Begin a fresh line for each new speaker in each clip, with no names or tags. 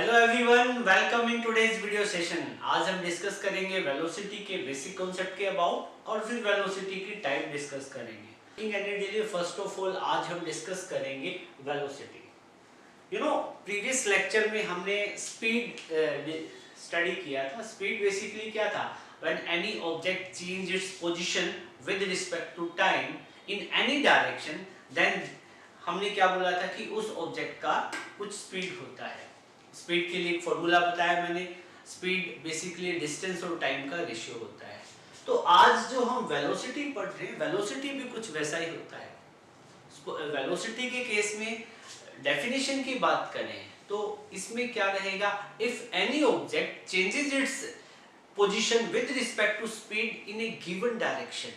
Hello everyone, welcome in today's video session. आज हम discuss करेंगे वेलोसिटी के बेसिक कॉन्सेप्ट के अबाउट और फिर वेलोसिटी की टाइप डिस्कस करेंगे। फर्स्ट ऑफ ऑल आज हम डिस्कस करेंगे वेलोसिटी। प्रीवियस लेक्चर में हमने स्पीड स्टडी किया था। स्पीड बेसिकली क्या था? When any object change its position with respect to time in any direction, then हमने क्या बोला था कि उस ऑब्जेक्ट का कुछ स्पीड होता है। स्पीड के लिए एक फॉर्मूला बताया मैंने। स्पीड बेसिकली डिस्टेंस और टाइम का रेशियो होता है। तो आज जो हम वेलोसिटी पढ़ रहे हैं, वेलोसिटी भी कुछ वैसा ही होता है। वेलोसिटी के केस में डेफिनेशन की बात करें तो इसमें क्या रहेगा? If any object changes its position with respect to speed in a given direction.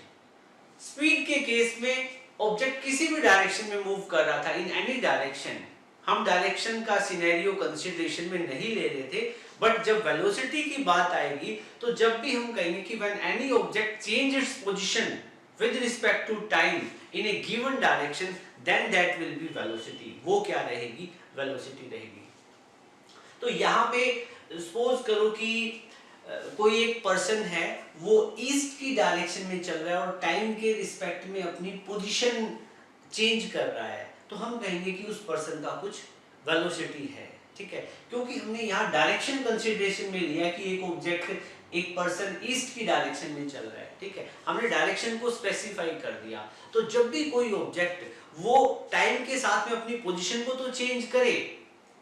Speed के केस में ऑब्जेक्ट किसी भी डायरेक्शन में मूव कर रहा था, इन एनी डायरेक्शन। हम डायरेक्शन का सिनेरियो कंसीडरेशन में नहीं ले रहे थे, बट जब वेलोसिटी की बात आएगी तो जब भी हम कहेंगे कि when any object change its position with respect to time in a given direction, then that will be velocity. वो क्या रहेगी? वेलोसिटी रहेगी। तो यहाँ पे सपोज करो कि कोई एक पर्सन है, वो ईस्ट की डायरेक्शन में चल रहा है और टाइम के रिस्पेक्ट में अपनी पोजीशन चेंज कर रहा है, तो हम कहेंगे कि उस पर्सन का कुछ वेलोसिटी है। ठीक है, क्योंकि हमने यहाँ डायरेक्शन कंसीडरेशन में लिया कि एक ऑब्जेक्ट, एक पर्सन ईस्ट की डायरेक्शन में चल रहा है। ठीक है, हमने डायरेक्शन को स्पेसिफाई कर दिया। तो जब भी कोई ऑब्जेक्ट वो टाइम के साथ में अपनी पोजीशन को तो चेंज करे,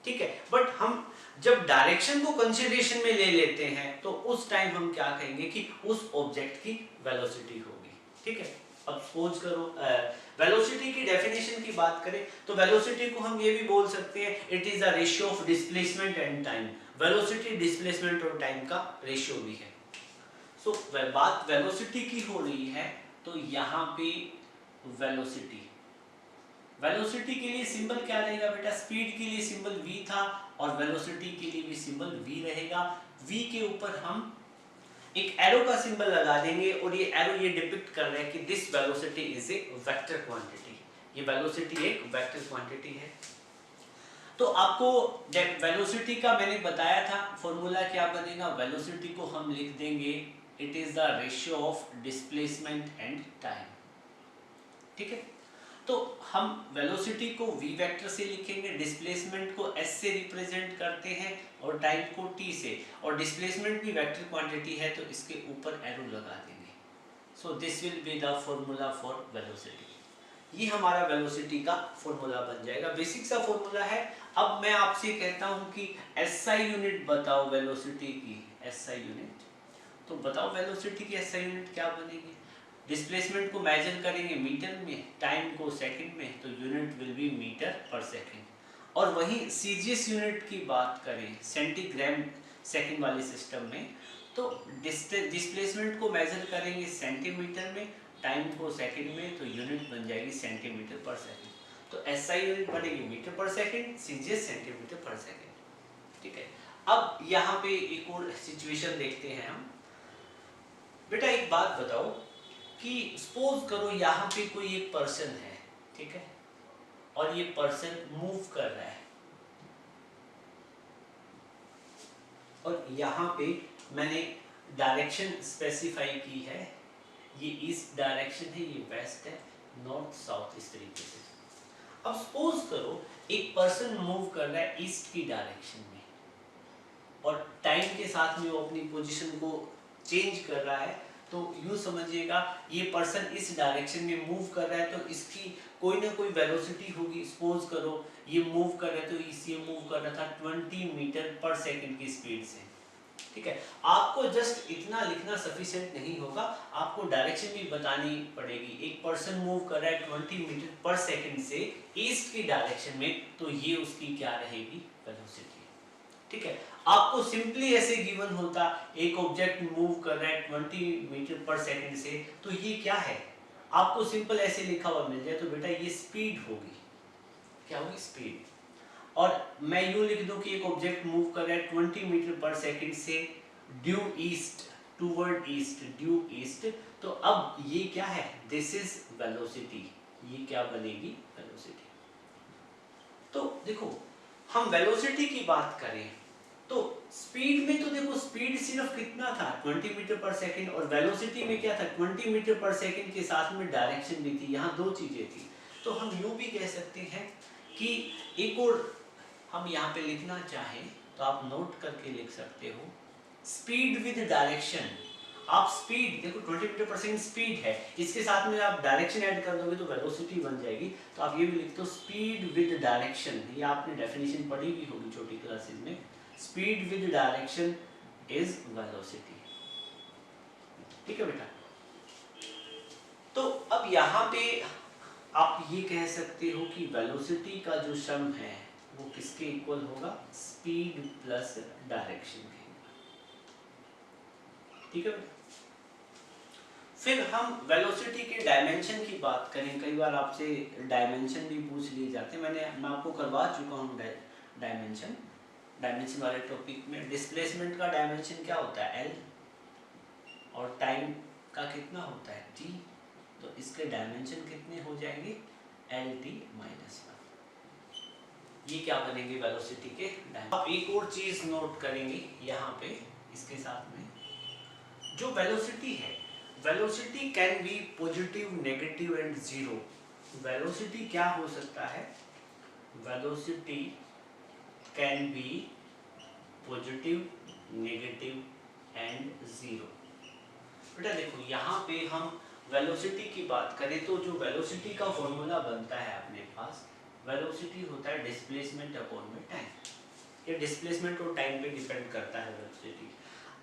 ठीक है, बट हम जब डायरेक्शन को कंसीडरेशन में ले लेते हैं तो उस टाइम हम क्या कहेंगे कि उस ऑब्जेक्ट की वेलोसिटी होगी। ठीक है, अब सपोज करो वेलोसिटी की डेफिनेशन की बात करें तो वेलोसिटी को हम ये भी बोल सकते हैं, it is a ratio of displacement and time. Velocity displacement और टाइम का रेशियो भी है। सो बात वेलोसिटी की हो रही है तो यहाँ पे वेलोसिटी के लिए सिंबल क्या रहेगा बेटा? स्पीड के लिए सिंबल v था और वेलोसिटी के लिए भी सिंबल v रहेगा। v के ऊपर हम एक एरो का सिंबल लगा देंगे और ये एरो ये डिपिक्ट कर रहा है कि this velocity is a vector quantity. ये वेलोसिटी एक वेक्टर क्वांटिटी है। तो आपको वेलोसिटी का मैंने बताया था फॉर्मूला क्या बनेगा। वेलोसिटी को हम लिख देंगे, it is the ratio of displacement and time. ठीक है, तो हम वेलोसिटी को v वेक्टर से लिखेंगे, डिस्प्लेसमेंट को s से रिप्रेजेंट करते हैं और टाइम को t से, और डिस्प्लेसमेंट भी वेक्टर क्वांटिटी है तो इसके ऊपर एरो लगा देंगे। So this will be the formula for velocity. ये हमारा वेलोसिटी का फॉर्मूला बन जाएगा। बेसिक सा फॉर्मूला है। अब मैं आपसे कहता हूं कि SI यूनिट बताओ वेलोसिटी की। SI यूनिट तो बताओ वेलोसिटी की SI यूनिट क्या बनेगी? डिस्प्लेसमेंट को मेजर करेंगे मीटर में, टाइम को सेकंड में, तो यूनिट विल बी मीटर पर सेकंड। और वहीं सीजीएस यूनिट की बात करें सेंटीग्राम सेकंड वाले सिस्टम में, तो डिस्प्लेसमेंट को मेजर करेंगे सेंटीमीटर में, टाइम को सेकंड में, तो यूनिट बन जाएगी सेंटीमीटर पर सेकंड। तो एसआई यूनिट बनेगी मीटर पर सेकंड, सीजीएस सेंटीमीटर पर सेकंड। ठीक है, अब यहाँ पे एक और सिचुएशन देखते हैं हम। बेटा एक बात बताओ कि सपोज करो यहाँ पे कोई एक पर्सन है, ठीक है, और ये पर्सन मूव कर रहा है और यहाँ पे मैंने डायरेक्शन स्पेसिफाई की है। ये ईस्ट डायरेक्शन है, ये वेस्ट है, नॉर्थ साउथ, इस तरीके से। अब सपोज करो एक पर्सन मूव कर रहा है ईस्ट की डायरेक्शन में और टाइम के साथ में वो अपनी पोजीशन को चेंज कर रहा है। तो यूँ समझिएगा ये पर्सन इस डायरेक्शन में मूव कर रहा है तो इसकी कोई ना कोई वेलोसिटी होगी। सपोज करो ये मूव कर रहा है तो ये मूव कर रहा था 20 मीटर पर सेकंड की स्पीड से। ठीक है, आपको जस्ट इतना लिखना सफिशिएंट नहीं होगा, आपको डायरेक्शन भी बतानी पड़ेगी। एक पर्सन मूव कर रहा है 20 मीटर पर सेकंड से ईस्ट की डायरेक्शन में, तो ये उसकी क्या रहेगी? वेलोसिटी। ठीक है, आपको सिंपली ऐसे गिवन होता एक ऑब्जेक्ट मूव कर रहा है 20 मीटर पर सेकंड से, तो ये क्या है? आपको सिंपल ऐसे लिखा हुआ मिल जाए तो बेटा ये स्पीड होगी। क्या होगी? स्पीड। और मैं यूं लिख दूं कि एक ऑब्जेक्ट मूव कर रहा है 20 मीटर पर सेकंड से due east, toward east, due east, तो अब ये क्या है? This is velocity. ये क्या बनेगी? वेलोसिटी। तो देखो हम वेलोसिटी की बात करें तो स्पीड में तो देखो स्पीड सिर्फ कितना था 20 मीटर पर सेकंड, और वेलोसिटी में क्या था 20 मीटर पर सेकंड के साथ में डायरेक्शन भी थी, यहाँ दो चीजें थी। तो हम यूँ भी कह सकते हैं कि एक और हम यहाँ पे लिखना चाहें तो आप नोट करके लिख सकते हो, स्पीड विद डायरेक्शन। आप स्पीड देखो 20 मीटर पर सेकंड स्पीड है, इसके साथ में आप डायरेक्शन ऐड कर दोगे तो वेलोसिटी बन जाएगी। तो आप ये भी लिख दो स्पीड विद डायरेक्शन, ये आपने डेफिनेशन पढ़ी भी होगी छोटी क्लासेस में। Speed with direction is velocity. ठीक है बेटा। तो अब यहाँ पे आप ये कह सकते हो कि वेलोसिटी का जो सम है वो किसके इक्वल होगा, स्पीड प्लस डायरेक्शन के। ठीक है बेटा। फिर हम वेलोसिटी के डायमेंशन की बात करें। कई बार आपसे डायमेंशन भी पूछ लिए जाते हैं, मैं आपको करवा चुका हूँ डायमेंशन वाले टॉपिक में। डिस्प्लेसमेंट का डायमेंशन क्या होता है, एल, और टाइम का कितना होता है, टी। तो इसके डायमेंशन कितने हो जाएंगे, एल टी माइनस 1। ये क्या बनेंगे वेलोसिटी के डायमेंशन। आप एक और चीज नोट करेंगे यहाँ पे, इसके साथ में जो वेलोसिटी है, velocity can be positive, negative and zero. Velocity क्या हो सकता है, velocity can be positive, negative and zero. बेटा देखो यहाँ पे हम वेलोसिटी की बात करें तो जो वेलोसिटी का फॉर्मूला बनता है अपने पास, वेलोसिटी होता है डिस्प्लेसमेंट अपॉन में टाइम। ये डिस्प्लेसमेंट और टाइम पे डिपेंड करता है वेलोसिटी।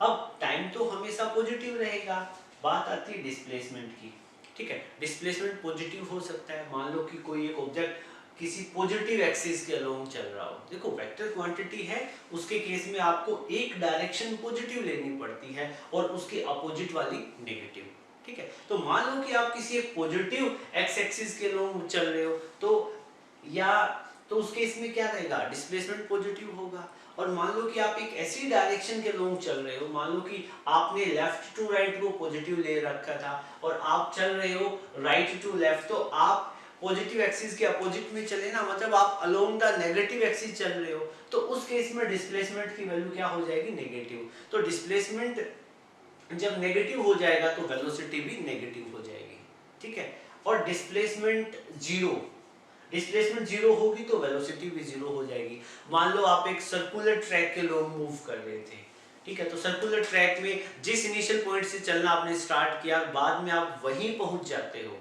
अब टाइम तो हमेशा पॉजिटिव रहेगा, बात आती है डिस्प्लेसमेंट की। ठीक है, डिस्प्लेसमेंट पॉजिटिव हो सकता है, मान लो कि कोई एक ऑब्जेक्ट किसी पॉजिटिव एक्सिस के अलोंग चल रहा हो। देखो वेक्टर क्वांटिटी है, उसके केस में आपको एक डायरेक्शन पॉजिटिव लेनी पड़ती है और उसके अपोजिट वाली नेगेटिव। ठीक है, तो मान लो कि आप किसी एक पॉजिटिव एक्स एक्सिस के अलोंग चल रहे हो तो उस केस में क्या रहेगा, डिस्प्लेसमेंट पॉजिटिव होगा। और मान लो कि आप एक ऐसी डायरेक्शन के अलोंग चल रहे हो, मान लो कि आपने लेफ्ट टू राइट को पॉजिटिव ले रखा था और आप चल रहे हो राइट टू लेफ्ट, तो आप पॉजिटिव एक्सिस के अपोजिट में चले ना, मतलब आप अलोंग द नेगेटिव एक्सिस चल रहे हो, तो उस केस में डिस्प्लेसमेंट की वैल्यू क्या हो जाएगी, नेगेटिव। तो डिस्प्लेसमेंट जब नेगेटिव हो जाएगा तो वेलोसिटी भी नेगेटिव हो जाएगी। ठीक है, और डिस्प्लेसमेंट जीरो होगी तो वेलोसिटी भी जीरो हो जाएगी। मान लो आप एक सर्कुलर ट्रैक के लोग मूव कर रहे थे। ठीक है, तो सर्कुलर ट्रैक में जिस इनिशियल पॉइंट से चलना आपने स्टार्ट किया, बाद में आप वहीं पहुंच जाते हो,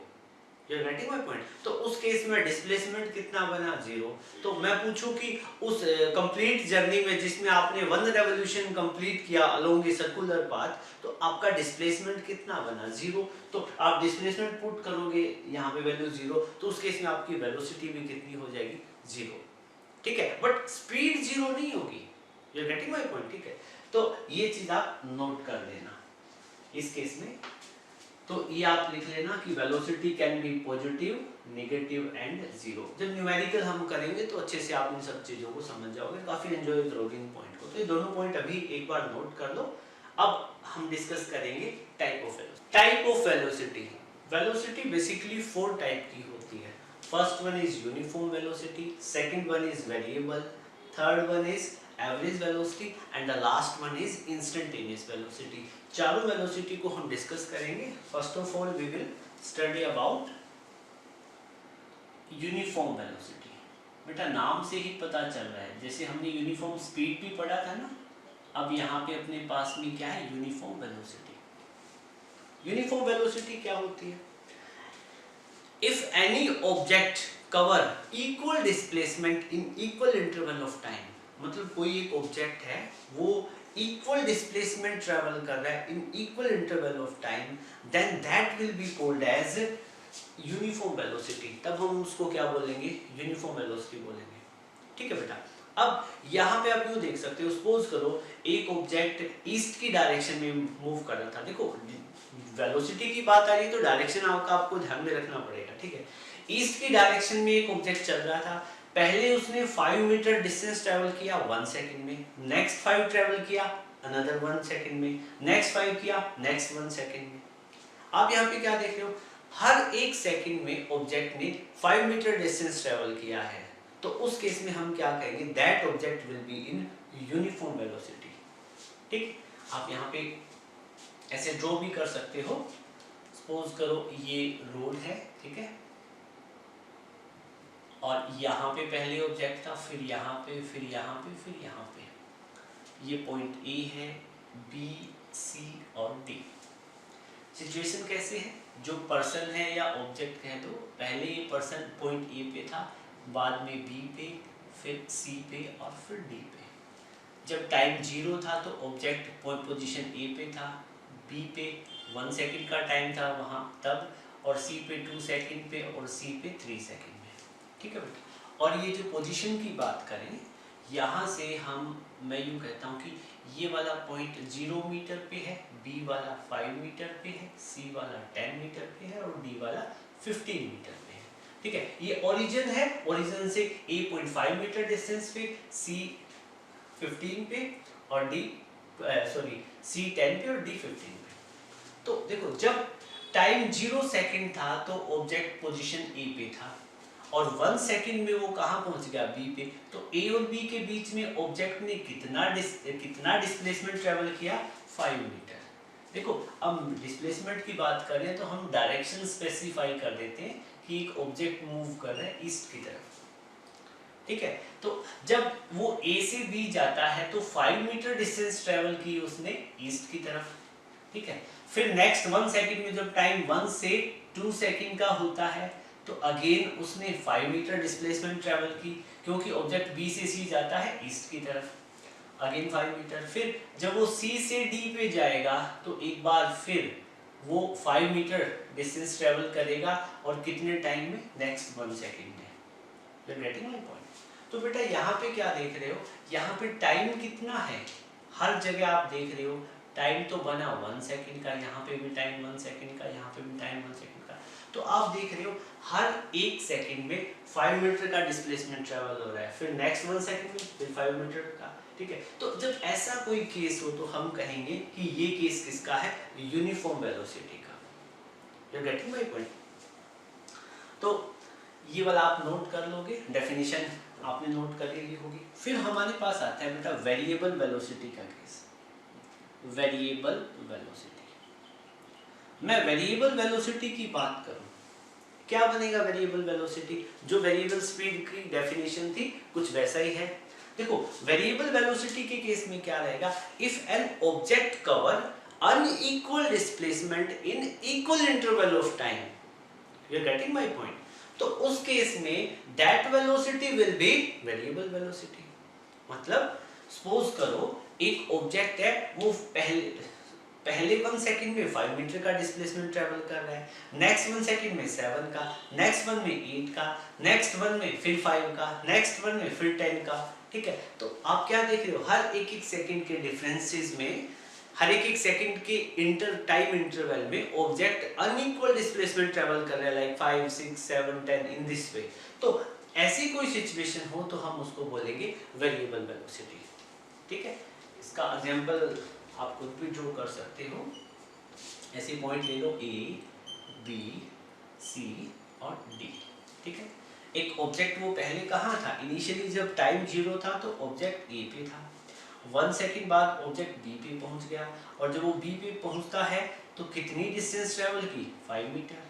you are getting my point. तो उस केस में डिस्प्लेसमेंट कितना बना, जीरो। तो मैं पूछूं कि उस कंप्लीट जर्नी में जिसमें आपने 1 रेवोल्यूशन कंप्लीट किया अलोंग ए सर्कुलर पाथ, तो आपका डिस्प्लेसमेंट कितना बना, जीरो। तो आप डिस्प्लेसमेंट पुट करोगे यहाँ पे वैल्यू जीरो, तो उस केस में आपकी वेलोसिटी भी कितनी हो जाएगी, जीरो। ठीक है, बट स्पीड जीरो नहीं होगी, you are getting my point. ठीक है, तो ये चीज आप नोट कर लेना इस केस में। तो ये आप लिख लेना कि velocity can be positive, negative and zero. जब न्यूमेरिकल हम करेंगे तो अच्छे से आप इन सब चीजों को समझ जाओगे, काफी एंजॉय करोगे इन पॉइंट को। तो ये दोनों पॉइंट अभी एक बार नोट कर लो। अब हम डिस्कस करेंगे type of velocity. Type of velocity, velocity basically 4 type की होती है। First one is uniform velocity, second one is variable, third one is average velocity and the last one is instantaneous velocity. चारों velocity को हम discuss करेंगे। First of all we will study about uniform velocity. बेटा नाम से ही पता चल रहा है, जैसे हमने यूनिफॉर्म स्पीड भी पढ़ा था ना, अब यहाँ पे अपने पास में क्या है, यूनिफॉर्म वेलोसिटी। यूनिफॉर्म वेलोसिटी क्या होती है, if any object cover equal displacement in equal interval of time, मतलब कोई एक ऑब्जेक्ट है वो इक्वल डिस्प्लेसमेंट ट्रेवल कर रहा है in equal interval of time, then that will be called as uniform velocity. तब हम उसको क्या बोलेंगे, यूनिफॉर्म वेलोसिटी बोलेंगे। ठीक है बेटा, अब यहाँ पे आप यूँ देख सकते हो, सपोज करो एक ऑब्जेक्ट ईस्ट की डायरेक्शन में मूव कर रहा था। देखो वेलोसिटी की बात आ रही है तो डायरेक्शन आपको ध्यान में रखना पड़ेगा। ठीक है, ईस्ट की डायरेक्शन में एक ऑब्जेक्ट चल रहा था, पहले उसने 5 मीटर डिस्टेंस ट्रेवल किया 1 सेकंड में, नेक्स्ट 5 ट्रेवल किया अनदर 1 सेकंड में, नेक्स्ट 5 किया नेक्स्ट 1 सेकंड में। आप यहाँ पे क्या देख रहे हो, हर 1 सेकंड में ऑब्जेक्ट ने 5 मीटर डिस्टेंस ट्रेवल किया है, तो उस केस में हम क्या कहेंगे, that object will be in uniform velocity. ठीक, आप यहाँ पे ऐसे ड्रॉ भी कर सकते हो। सपोज करो ये रोड है, ठीक है, और यहाँ पे पहले ऑब्जेक्ट था, फिर यहाँ पे, फिर यहाँ पे, फिर यहाँ पे। ये पॉइंट ए है, बी, सी और डी। सिचुएशन कैसे है, जो पर्सन है या ऑब्जेक्ट कह दो, पहले ये पर्सन पॉइंट ए पे था, बाद में बी पे, फिर सी पे और फिर डी पे। जब टाइम 0 था तो ऑब्जेक्ट पोजीशन ए पे था, बी पे 1 सेकंड का टाइम था वहाँ तब, और सी पे 2 सेकंड पे और सी पे 3 सेकंड में। ठीक है बेटा। और ये जो पोजीशन की बात करें, यहाँ से मैं यूँ कहता हूँ कि ये वाला पॉइंट 0 मीटर पे है, बी वाला 5 मीटर पे है, सी वाला 10 मीटर पे है और डी वाला 15 मीटर पे है। ठीक है, ये ओरिजिन है, ओरिजिन से ए 0.5 मीटर डिस्टेंस पे, सी 15 पे और डी सी 10 पे और डी 15 पे। तो देखो, जब टाइम 0 सेकंड था तो ऑब्जेक्ट पोजीशन ए पे था, और 1 सेकंड में वो कहाँ पहुंच गया, बी पे। तो ए और बी के बीच में ऑब्जेक्ट ने कितना डिस्प्लेसमेंट ट्रेवल किया, 5 मीटर। देखो, अब डिस्प्लेसमेंट की बात करें तो हम डायरेक्शन स्पेसिफाई कर देते हैं कि एक ऑब्जेक्ट मूव कर रहा है ईस्ट की तरफ। ठीक है, तो जब वो ए से बी जाता है तो 5 मीटर डिस्टेंस ट्रेवल की उसने ईस्ट की तरफ। ठीक है, फिर नेक्स्ट 1 सेकंड में जब टाइम 1 से 2 सेकंड का होता है तो अगेन उसने 5 मीटर डिस्प्लेसमेंट ट्रेवल की, क्योंकि ऑब्जेक्ट बी से सी जाता है ईस्ट की तरफ, अगेन 5 मीटर। फिर जब वो सी से डी पे जाएगा तो एक बार फिर वो 5 मीटर डिस्टेंस ट्रेवल करेगा, और कितने टाइम में, नेक्स्ट 1 सेकंड में। You are getting my point. तो बेटा यहाँ पे क्या देख रहे हो, यहाँ पे टाइम कितना है, हर जगह आप देख रहे हो टाइम तो बना 1 सेकंड का, यहाँ पे भी टाइम 1 सेकंड का, यहाँ पे भी टाइम 1 सेकंड का। तो आप देख रहे हो हर 1 सेकंड में 5 मीटर का डिस्प्लेसमेंट ट्रेवल हो रहा है, फिर नेक्स्ट 1 सेकंड में फिर 5 मीटर का। ठीक है, तो जब ऐसा कोई केस हो तो हम कहेंगे कि ये केस किसका है, यूनिफॉर्म वेलोसिटी का। You are getting my point. तो ये वाला आप नोट कर लोगे, डेफिनेशन आपने नोट कर ली होगी। फिर हमारे पास आता है बेटा वेरिएबल वेलोसिटी का केस। वेरिएबल वेलोसिटी, मैं वेरिएबल वेलोसिटी की बात करूं, क्या बनेगा वेरिएबल वेलोसिटी, जो वेरिएबल स्पीड की डेफिनेशन थी कुछ वैसा ही है। देखो, वेरिएबल वेलोसिटी के केस में क्या रहेगा, if an object cover unequal displacement in equal interval of time. You are getting my point. तो उस केस में that velocity will be variable velocity. मतलब सपोज करो एक ऑब्जेक्ट है, वो पहले 1 सेकंड में 5 मीटर का डिस्प्लेसमेंट ट्रेवल कर रहा है, नेक्स्ट 1 सेकंड में 7 का, नेक्स्ट 1 में 8 का, नेक्स्ट 1 में फिर 5 का, नेक्स्ट 1 में फिर 10 का। ठीक है, तो आप क्या देख रहे हो, हर एक सेकंड के डिफरेंसेस में, हर एक सेकंड के टाइम इंटरवल में ऑब्जेक्ट अनइक्वल डिस्प्लेसमेंट ट्रेवल कर रहा है, लाइक 5 6 7 10 इन दिस वे। तो ऐसी कोई सिचुएशन हो तो हम उसको बोलेंगे वेरिएबल वेलोसिटी। ठीक है, इसका एग्जांपल आप खुद भी ड्रॉ कर सकते हो। ऐसे पॉइंट ले लो ए, बी, सी और डी। ठीक है, एक ऑब्जेक्ट वो पहले कहाँ था, इनिशियली जब टाइम 0 था तो ऑब्जेक्ट ए पे था, 1 सेकंड बाद ऑब्जेक्ट बी पे पहुंच गया, और जब वो बी पे पहुंचता है तो कितनी डिस्टेंस ट्रेवल की, 5 मीटर।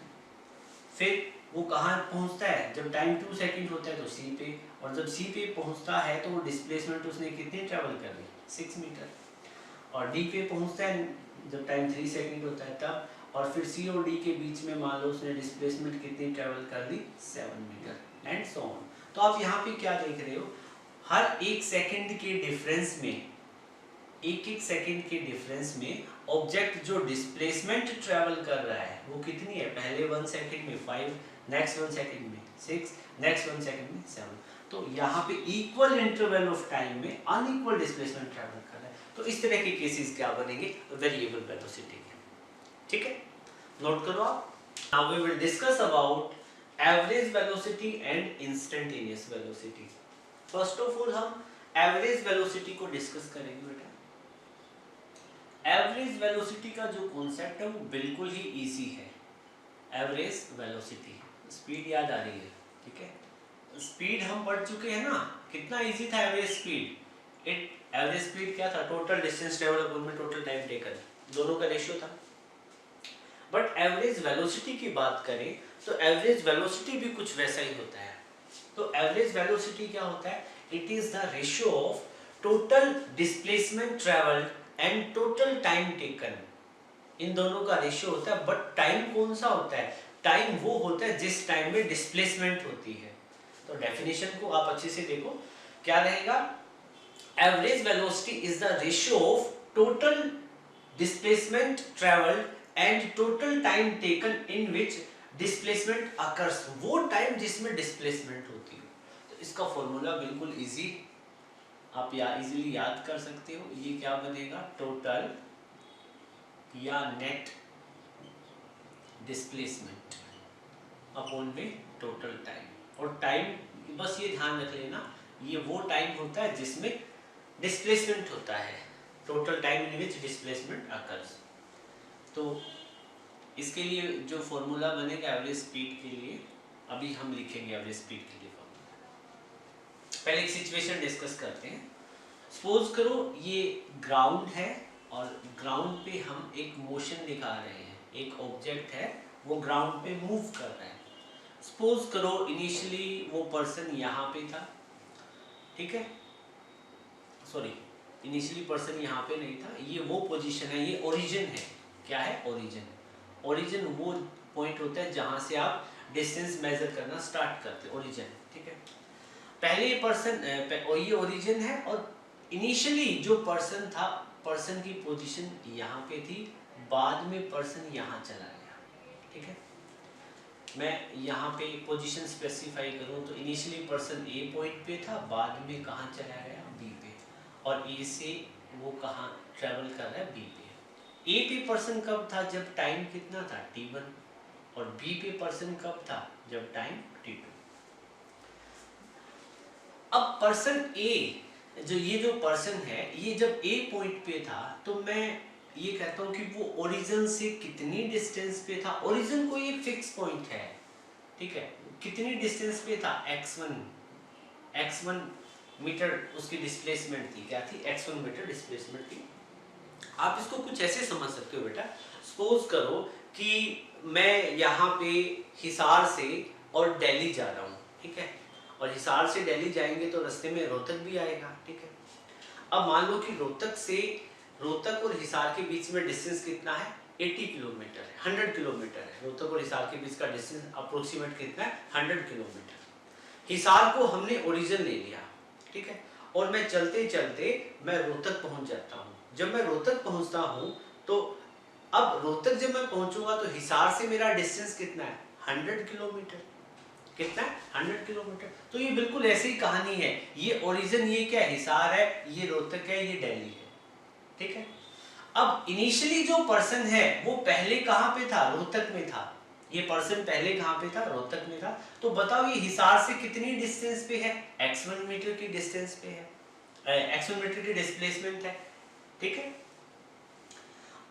फिर वो कहाँ पहुंचता है, जब टाइम 2 सेकंड होता है तो सी पे, और जब सी पे पहुंचता है तो वो डिस्प्लेसमेंट उसने कितनी ट्रेवल कर ली, 6 मीटर। और डी पे पहुंचता है जब टाइम 3 सेकंड होता है तब, और फिर सी और डी के बीच में मान लो उसने डिस्प्लेसमेंट कितनी ट्रेवल कर ली, 7 मीटर एंड सो ऑन। तो आप यहाँ पे क्या देख रहे हो, हर 1 सेकंड के डिफरेंस में, एक सेकंड के डिफरेंस में ऑब्जेक्ट जो डिस्प्लेसमेंट ट्रेवल कर रहा है वो कितनी है, पहले 1 सेकंड में 5, नेक्स्ट 1 सेकंड में 6, नेक्स्ट 1 सेकंड में 7। तो यहाँ पे इक्वल इंटरवल ऑफ टाइम में अनइक्वल डिस्प्लेसमेंट ट्रेवल कर रहा है। तो इस तरह के केसेस क्या बनेंगे, वेरिएबल वेलोसिटी के। ठीक है, नोट करो आप। Now we will discuss about average velocity and instantaneous velocity. First of all हम एवरेज वेलोसिटी को डिस्कस करेंगे बेटा। एवरेज वेलोसिटी का जो कॉन्सेप्ट है वो बिल्कुल ही इजी है। एवरेज वेलोसिटी, स्पीड याद आ रही है, ठीक है, स्पीड हम पढ़ चुके हैं ना, कितना इजी था average speed. It average speed क्या था, टोटल डिस्टेंस ट्रेवल अपन में टोटल टाइम टेकन, दोनों का रेशियो था। बट एवरेज वेलोसिटी की बात करें तो एवरेज वेलोसिटी भी कुछ वैसा ही होता है। तो एवरेज वेलोसिटी क्या होता है, it is the ratio of total displacement travelled and total time taken, इन दोनों का रेशियो होता है। बट टाइम कौन सा होता है, टाइम वो होता है जिस टाइम में डिस्प्लेसमेंट होती है। तो डेफिनेशन को आप अच्छे से देखो, क्या रहेगा, average velocity is the ratio of total displacement travelled and total time taken in which displacement occurs, वो टाइम जिसमें डिस्प्लेसमेंट होती है। तो इसका फॉर्मूला बिल्कुल इजी, आप इजीली याद कर सकते हो। ये क्या बनेगा, टोटल या नेट डिस्प्लेसमेंट अपॉन में टोटल टाइम। और टाइम बस ये ध्यान रख लेना, ये वो टाइम होता है जिसमें डिस्प्लेसमेंट होता है, total time in which displacement occurs. तो इसके लिए जो फॉर्मूला बनेगा एवरेज स्पीड के लिए, अभी हम लिखेंगे एवरेज स्पीड के लिए फॉर्मूला। पहले एक सिचुएशन डिस्कस करते हैं। सपोज करो ये ग्राउंड है और ग्राउंड पे हम एक मोशन दिखा रहे हैं, एक ऑब्जेक्ट है वो ग्राउंड पे मूव कर रहा है। सपोज करो इनिशियली वो पर्सन यहाँ पे था, ठीक है, सॉरी इनिशियली पर्सन यहाँ पे नहीं था, ये वो पोजीशन है, ये ओरिजिन है। क्या है, ओरिजिन। ओरिजिन वो पॉइंट होता है जहाँ से आप डिस्टेंस मेजर करना स्टार्ट करते, ओरिजिन, ठीक है। पहले पर्सन ये ओरिजिन है और इनिशियली जो पर्सन था, पर्सन की पोजीशन यहाँ पे थी, बाद में पर्सन यहाँ चला गया, ठीक है। मैं यहाँ पे पोजीशन स्पेसिफाई करूँ तो इनिशियली पर्सन ए पॉइंट पे था, बाद में कहाँ चला गया, बी पे, और ए से वो कहाँ ट्रेवल कर रहा है, बी पे। ए पे पर्सन कब था, जब टाइम कितना था, t1, और बी पे पर्सन कब था, जब टाइम t2। अब पर्सन ए, जो पर्सन है, ये जब ए पॉइंट पे था, तो मैं ये कहता हूँ कि वो ओरिजिन से कितनी डिस्टेंस पे था। ओरिजिन कोई एक फिक्स पॉइंट है, ठीक है, कितनी डिस्टेंस पे था, x1 मीटर उसकी डिस्प्लेसमेंट थी, क्या थी, x1 मीटर डिस्प्लेसमेंट थी। आप इसको कुछ ऐसे समझ सकते हो बेटा, सपोज करो कि मैं यहाँ पे हिसार से और दिल्ली जा रहा हूँ, ठीक है, और हिसार से दिल्ली जाएंगे तो रास्ते में रोहतक भी आएगा, ठीक है। अब मान लो कि रोहतक और हिसार के बीच में डिस्टेंस कितना है, 80 किलोमीटर है, 100 किलोमीटर है। रोहतक और हिसार के बीच का डिस्टेंस अप्रोक्सीमेट कितना है, 100 किलोमीटर। हिसार को हमने ओरिजिन ले लिया, ठीक है, और मैं चलते चलते मैं रोहतक पहुंच जाता हूँ। जब मैं रोहतक पहुंचता हूँ तो अब रोहतक जब मैं पहुंचूंगा तो हिसार से मेरा डिस्टेंस कितना है, 100 किलोमीटर। कितना है, 100 किलोमीटर। तो ये बिल्कुल ऐसी ही कहानी है, ये ओरिजिन, ये क्या है, हिसार है, ये रोहतक है, ये दिल्ली है, ठीक है। अब इनिशियली जो पर्सन है वो पहले कहाँ पे था, रोहतक में था। ये पर्सन पहले कहाँ पे था, रोहतक में था। तो बताओ ये हिसार से कितनी डिस्टेंस पे है, x1 मीटर की डिस्टेंस पे है, x1 मीटर की डिस्प्लेसमेंट है, ठीक है।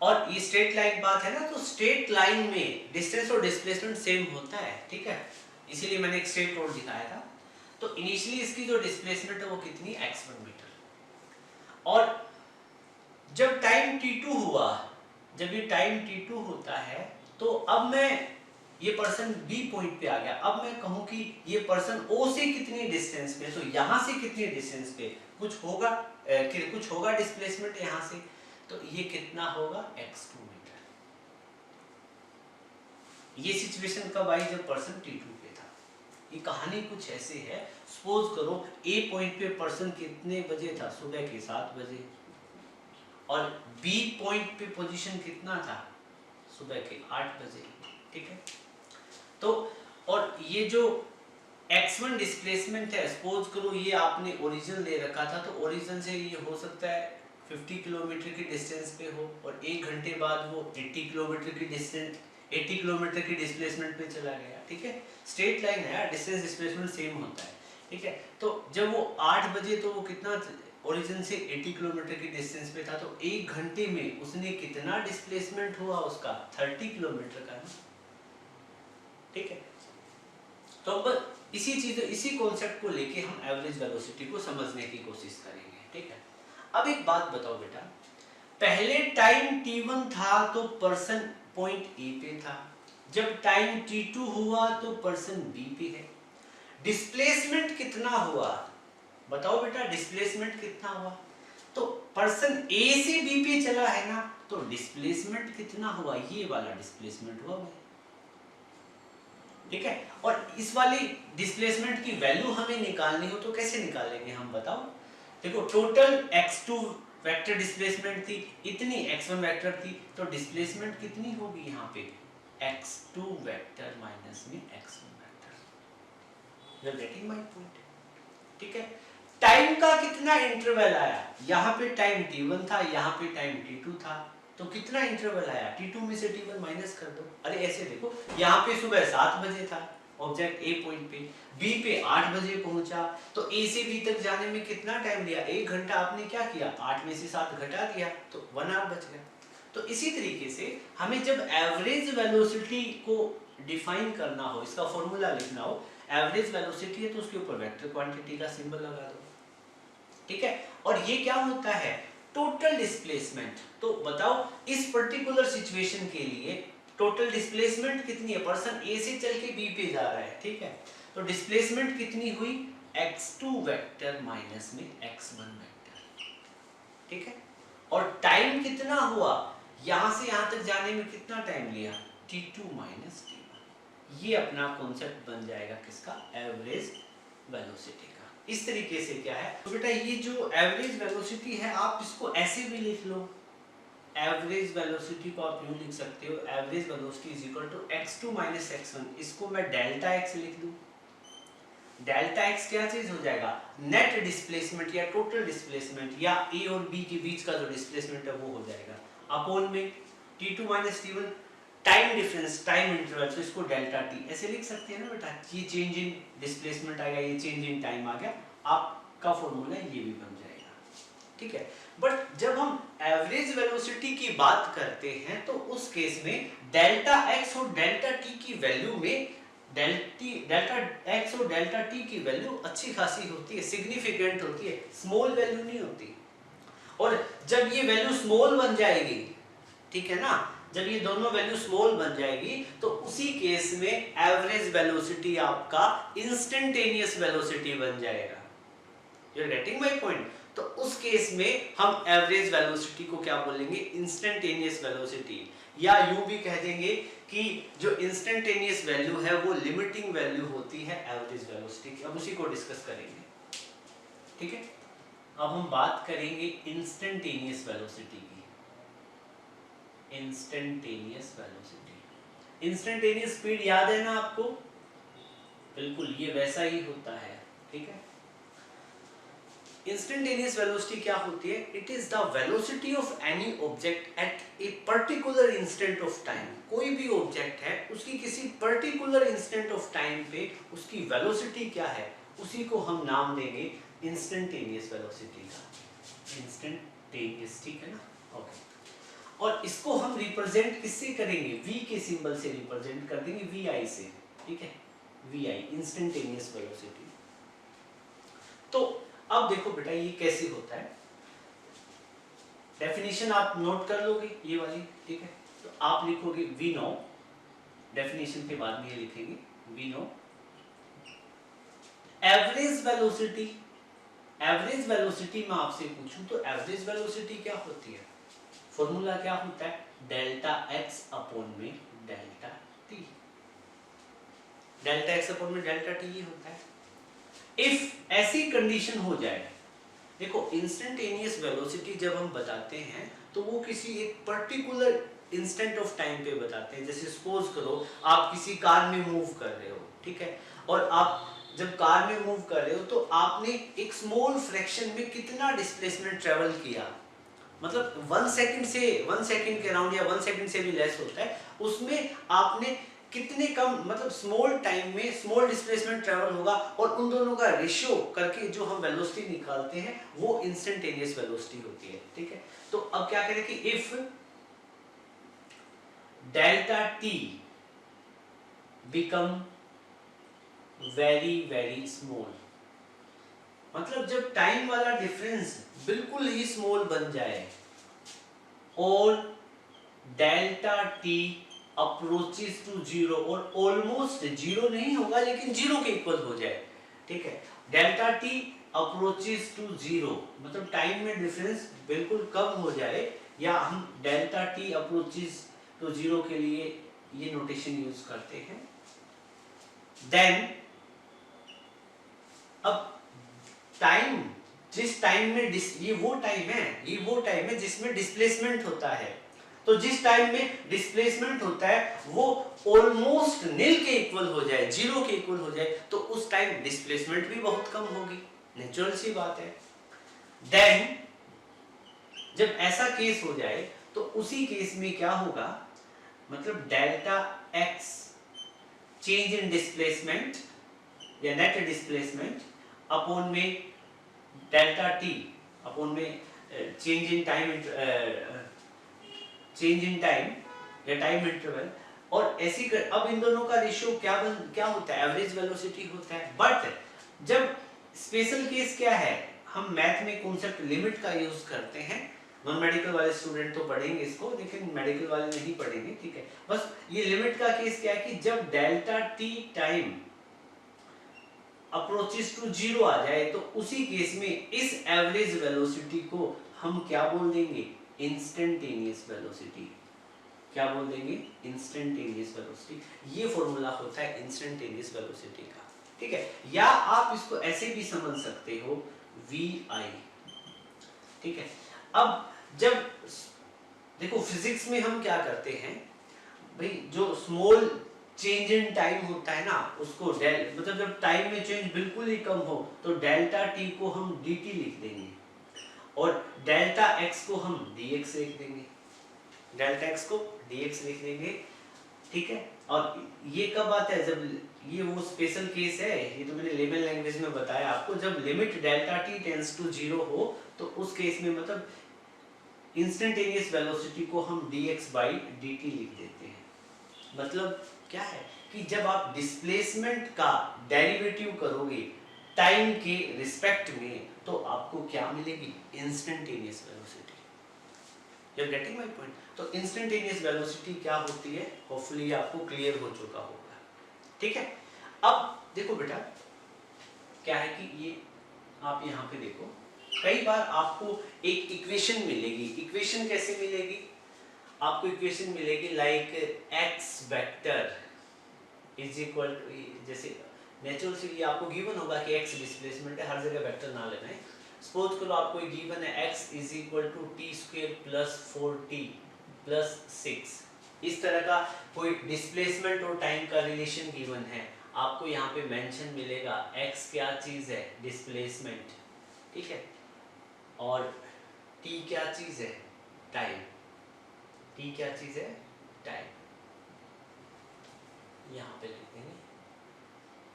और ये स्ट्रेट लाइन बात है ना, तो स्ट्रेट लाइन में डिस्टेंस और डिस्प्लेसमेंट सेम होता है, ठीक है, इसीलिए मैंने एक स्ट्रेट रोड दिखाया था। तो इनिशियली इसकी जो डिस्प्लेसमेंट है वो कितनी, x1 मीटर। और जब टाइम t2 हुआ, जब ये टाइम t2 होता है, तो अब मैं, ये पर्सन B पॉइंट पे आ गया, अब मैं कहूं कि ये पर्सन O से कितनी डिस्टेंस पे, तो यहां से कितनी डिस्टेंस पे कुछ होगा डिस्प्लेसमेंट यहां से, तो ये कितना होगा, x2 मीटर। ये सिचुएशन कब आई, जब पर्सन t2 पे था। ये कहानी कुछ ऐसे है। सपोज करो A पॉइंट पे पर्सन कितने बजे था, सुबह के 7 बजे, और B पॉइंट पे पोजीशन कितना था, सुबह के 8 बजे, ठीक है। तो और ये जो x1 डिस्प्लेसमेंट है, सपोज करो ये आपने ओरिजिन ले रखा था, तो ओरिजिन से ये हो सकता है 50 किलोमीटर की डिस्टेंस पे हो, और 1 घंटे बाद वो 80 किलोमीटर की डिस्प्लेसमेंट पे चला गया, ठीक है। स्ट्रेट लाइन है, डिस्टेंस डिस्प्लेसमेंट सेम होता है, ठीक है। तो जब वो 8 बजे, तो वो कितना, ओरिजिन से 80 किलोमीटर की डिस्टेंस पे था, तो 1 घंटे में उसने कितना डिस्प्लेसमेंट हुआ उसका, 30 किलोमीटर का, ठीक है। तो अब इसी कॉन्सेप्ट को लेके हम एवरेज वेलोसिटी को समझने की कोशिश करेंगे, ठीक है। अब एक बात बताओ बेटा, पहले टाइम t1 था तो पर्सन पॉइंट ए पे था, जब टाइम t2 हुआ तो पर्सन बी पे है। डिस्प्लेसमेंट कितना हुआ बताओ बेटा, डिस्प्लेसमेंट कितना हुआ? तो पर्सन ए से बी पे चला है ना, तो डिस्प्लेसमेंट कितना हुआ? ये वाला डिस्प्लेसमेंट हुआ भाई, ठीक है। और इस वाली डिस्प्लेसमेंट की वैल्यू हमें निकालनी हो तो कैसे निकालेंगे हम बताओ? देखो, टोटल x2 वेक्टर डिस्प्लेसमेंट थी, इतनी x1 वेक्टर थी, तो डिस्प्लेसमेंट कितनी होगी यहाँ पे? x2 वेक्टर माइनस में x1 vector. You are getting my point, ठीक है। टाइम का कितना इंटरवल आया? यहाँ पे टाइम t1 था, यहाँ पे टाइम t2 था, तो कितना इंटरवल आया? t2 में से t1 माइनस कर दो। अरे ऐसे देखो, यहाँ पे सुबह 7 बजे था ऑब्जेक्ट ए पॉइंट पे, बी पे 8 बजे पहुंचा, तो ए से बी तक जाने में कितना टाइम लिया? 1 घंटा। आपने क्या किया? 8 में से 7 घटा दिया, तो 1 आवर बच गया। तो इसी तरीके से हमें जब एवरेज वेलोसिटी को डिफाइन करना हो, इसका फॉर्मूला लिखना हो, एवरेज वेलोसिटी है तो उसके ऊपर वेक्टर क्वांटिटी का सिंबल लगा दो, ठीक है। और ये क्या होता है? Total displacement. तो बताओ, इस पर्टिकुलर सिचुएशन के लिए टोटल डिस्प्लेसमेंट कितनी है? पर्सन ए से चल के बी पे जा रहा है, ठीक है। तो डिस्प्लेसमेंट कितनी हुई? x2 वेक्टर माइनस में x1 वेक्टर, ठीक है। और टाइम कितना हुआ? यहां से यहां तक जाने में कितना टाइम लिया? t2 minus t1। ये अपना कॉन्सेप्ट बन जाएगा किसका? एवरेज वेलोसिटी का। इस तरीके से क्या है तो बेटा, ये जो एवरेज वेलोसिटी है आप इसको ऐसे भी लिख लो। एवरेज वेलोसिटी को आप यूं लिख सकते हो, average velocity is equal to x2 minus x1। इसको मैं डेल्टा x लिख दूं। डेल्टा x क्या चीज हो जाएगा? नेट डिस्प्लेसमेंट या टोटल डिस्प्लेसमेंट या a और b के बीच का जो डिस्प्लेसमेंट है वो हो जाएगा, अपॉन में t2 minus t1 time difference, time interval, तो इसको डेल्टा टी ऐसे लिख सकते हैं ना बेटा। ये चेंज इन डिस्प्लेसमेंट आ गया, ये चेंज इन टाइम आ गया, आपका फॉर्मूला ये भी बन जाएगा, ठीक है। बट जब हम एवरेज वेलोसिटी की बात करते हैं तो उस केस में डेल्टा x और डेल्टा t की वैल्यू में डेल्टा x और डेल्टा t की वैल्यू अच्छी खासी होती है, सिग्निफिकेंट होती है, स्मॉल वैल्यू नहीं होती। और जब ये वैल्यू स्मॉल बन जाएगी, ठीक है ना, जब ये दोनों वैल्यू स्मॉल बन जाएगी तो उसी केस में एवरेज वेलोसिटी आपका इंस्टेंटेनियस वेलोसिटी बन जाएगा। You are getting my point? तो उस केस में हम एवरेज वेलोसिटी को क्या बोलेंगे? इंस्टेंटेनियस वेलोसिटी, या यूं भी कह देंगे कि जो इंस्टेंटेनियस वैल्यू है वो लिमिटिंग वैल्यू होती है एवरेज वेलोसिटी की। अब उसी को डिस्कस करेंगे, ठीक है। अब हम बात करेंगे इंस्टेंटेनियस वेलोसिटी की। इंस्टेंटेनियस वेलोसिटी, इंस्टेंटेनियस स्पीड याद है ना आपको? बिल्कुल ये वैसा ही होता है, ठीक है। इंस्टेंटेनियस वेलोसिटी क्या होती है? It is the velocity of any object at a particular instant of time. कोई भी ऑब्जेक्ट है, उसकी किसी पर्टिकुलर इंस्टेंट ऑफ टाइम पे उसकी वेलोसिटी क्या है, उसी को हम नाम देंगे इंस्टेंटेनियस वेलोसिटी का। इंस्टेंटेनियस, ठीक है ना, ओके। और इसको हम रिप्रेजेंट किससे करेंगे? v के सिंबल से रिप्रेजेंट कर देंगे, vi से, ठीक है, vi इंस्टेंटेनियस वेलोसिटी। तो अब देखो बेटा ये कैसे होता है, डेफिनेशन आप नोट कर लोगे ये वाली, ठीक है। तो आप लिखोगे वी नो, डेफिनेशन के बाद में ये लिखेंगे we know average velocity. Average velocity में आपसे पूछूं तो एवरेज वेलोसिटी क्या होती है? फॉर्मूला क्या होता है? डेल्टा x अपॉन में delta t। Delta x upon में डेल्टा t ही होता है। इफ ऐसी कंडीशन हो जाए, देखो इंस्टेंटेनियस वेलोसिटी जब हम बताते हैं तो वो किसी एक पर्टिकुलर इंस्टेंट ऑफ टाइम पे बताते हैं। जैसे सपोज करो आप किसी कार में मूव कर रहे हो, ठीक है, और आप जब कार में मूव कर रहे हो तो आपने एक स्मॉल फ्रैक्शन में कितना डिस्प्लेसमेंट ट्रेवल किया, मतलब 1 सेकंड के अराउंड या 1 सेकंड से भी लेस होता है, उसमें आपने कितने कम, मतलब स्मॉल टाइम में स्मॉल डिस्प्लेसमेंट ट्रेवल होगा, और उन दोनों का रेशियो करके जो हम वेलोसिटी निकालते हैं वो इंस्टेंटेनियस वेलोसिटी होती है, ठीक है। तो अब क्या करें कि if delta T become very very small, मतलब जब टाइम वाला डिफरेंस बिल्कुल ही स्मॉल बन जाए और delta t approaches to zero, और ऑलमोस्ट जीरो नहीं होगा लेकिन जीरो के इक्वल हो जाए, ठीक है। Delta t approaches to zero मतलब टाइम में डिफरेंस बिल्कुल कम हो जाए, या हम delta t approaches to zero के लिए ये नोटेशन यूज करते हैं। देन अब टाइम, जिस टाइम में ये वो टाइम है जिसमें डिस्प्लेसमेंट होता है। तो जिस टाइम में डिस्प्लेसमेंट होता है वो ऑलमोस्ट नील के इक्वल हो जाए, जीरो के इक्वल हो जाए, तो उस टाइम डिस्प्लेसमेंट भी बहुत कम होगी, नेचुरल सी बात है। देन जब ऐसा केस हो जाए तो उसी केस में क्या होगा, मतलब delta x change in displacement या नेट डिस्प्लेसमेंट अपॉन में डेल्टा टी अपॉन में चेंज इन टाइम या टाइम इंटरवल, और ऐसी अब इन दोनों का रेशियो क्या होता है, एवरेज वेलोसिटी होता है। बट जब स्पेशल केस क्या है, हम मैथ में कॉन्सेप्ट लिमिट का यूज करते हैं। नॉन मेडिकल वाले स्टूडेंट तो पढ़ेंगे इसको, लेकिन मेडिकल वाले नहीं पढ़ेंगे, ठीक है। बस ये लिमिट का केस क्या है कि जब delta T time approaches to zero आ जाए तो उसी केस में इस एवरेज वेलोसिटी को हम क्या बोल देंगे, इंस्टेंटेनियस वेलोसिटी। क्या बोल देंगे, इंस्टेंटेनियस वेलोसिटी। ये फॉर्मूला होता है इंस्टेंटेनियस वेलोसिटी का, ठीक है। या आप इसको ऐसे भी समझ सकते हो, वी आई, ठीक है। अब जब देखो फिजिक्स में हम क्या करते हैं भाई, जो स्मॉल चेंज इन टाइम होता है ना उसको मतलब जब टाइम में चेंज बिल्कुल ही कम हो तो डेल्टा टी को हम dt लिख देंगे और डेल्टा x को हम dx लिख देंगे, डेल्टा x को dx लिख देंगे, ठीक है। और ये कब आता है, जब ये वो स्पेशल केस है, ये तो मैंने लेमन लैंग्वेज में बताया आपको, जब limit delta t tends to zero हो तो उस केस में मतलब इंस्टेंटेनियस वेलोसिटी को हम dx by dt लिख देते हैं। मतलब क्या है कि जब आप डिस्प्लेसमेंट का डेरिवेटिव करोगे टाइम के रिस्पेक्ट में तो आपको क्या मिलेगी, instantaneous velocity. You are getting my point. तो इंस्टेंटेनियस वेलोसिटी क्या होती है, होपफुली आपको क्लियर हो चुका होगा, ठीक है। अब देखो बेटा क्या है कि ये आप यहाँ पे देखो, कई बार आपको एक इक्वेशन मिलेगी। इक्वेशन कैसे मिलेगी, आपको इक्वेशन मिलेगी like x vector is equal to, जैसे नेचुरल से ये आपको गिवन होगा कि x डिस्प्लेसमेंट है, हर जगह वेक्टर ना लेना है। सपोज करो आपको ये गिवन है x is equal to t square plus 4t plus 6, इस तरह का कोई डिस्प्लेसमेंट और टाइम का रिलेशन गिवन है। आपको यहाँ पे मेंशन मिलेगा x क्या चीज है, डिस्प्लेसमेंट, ठीक है, और t क्या चीज है, टाइम। t क्या चीज है, टाइम। यहाँ पे लिख देंगे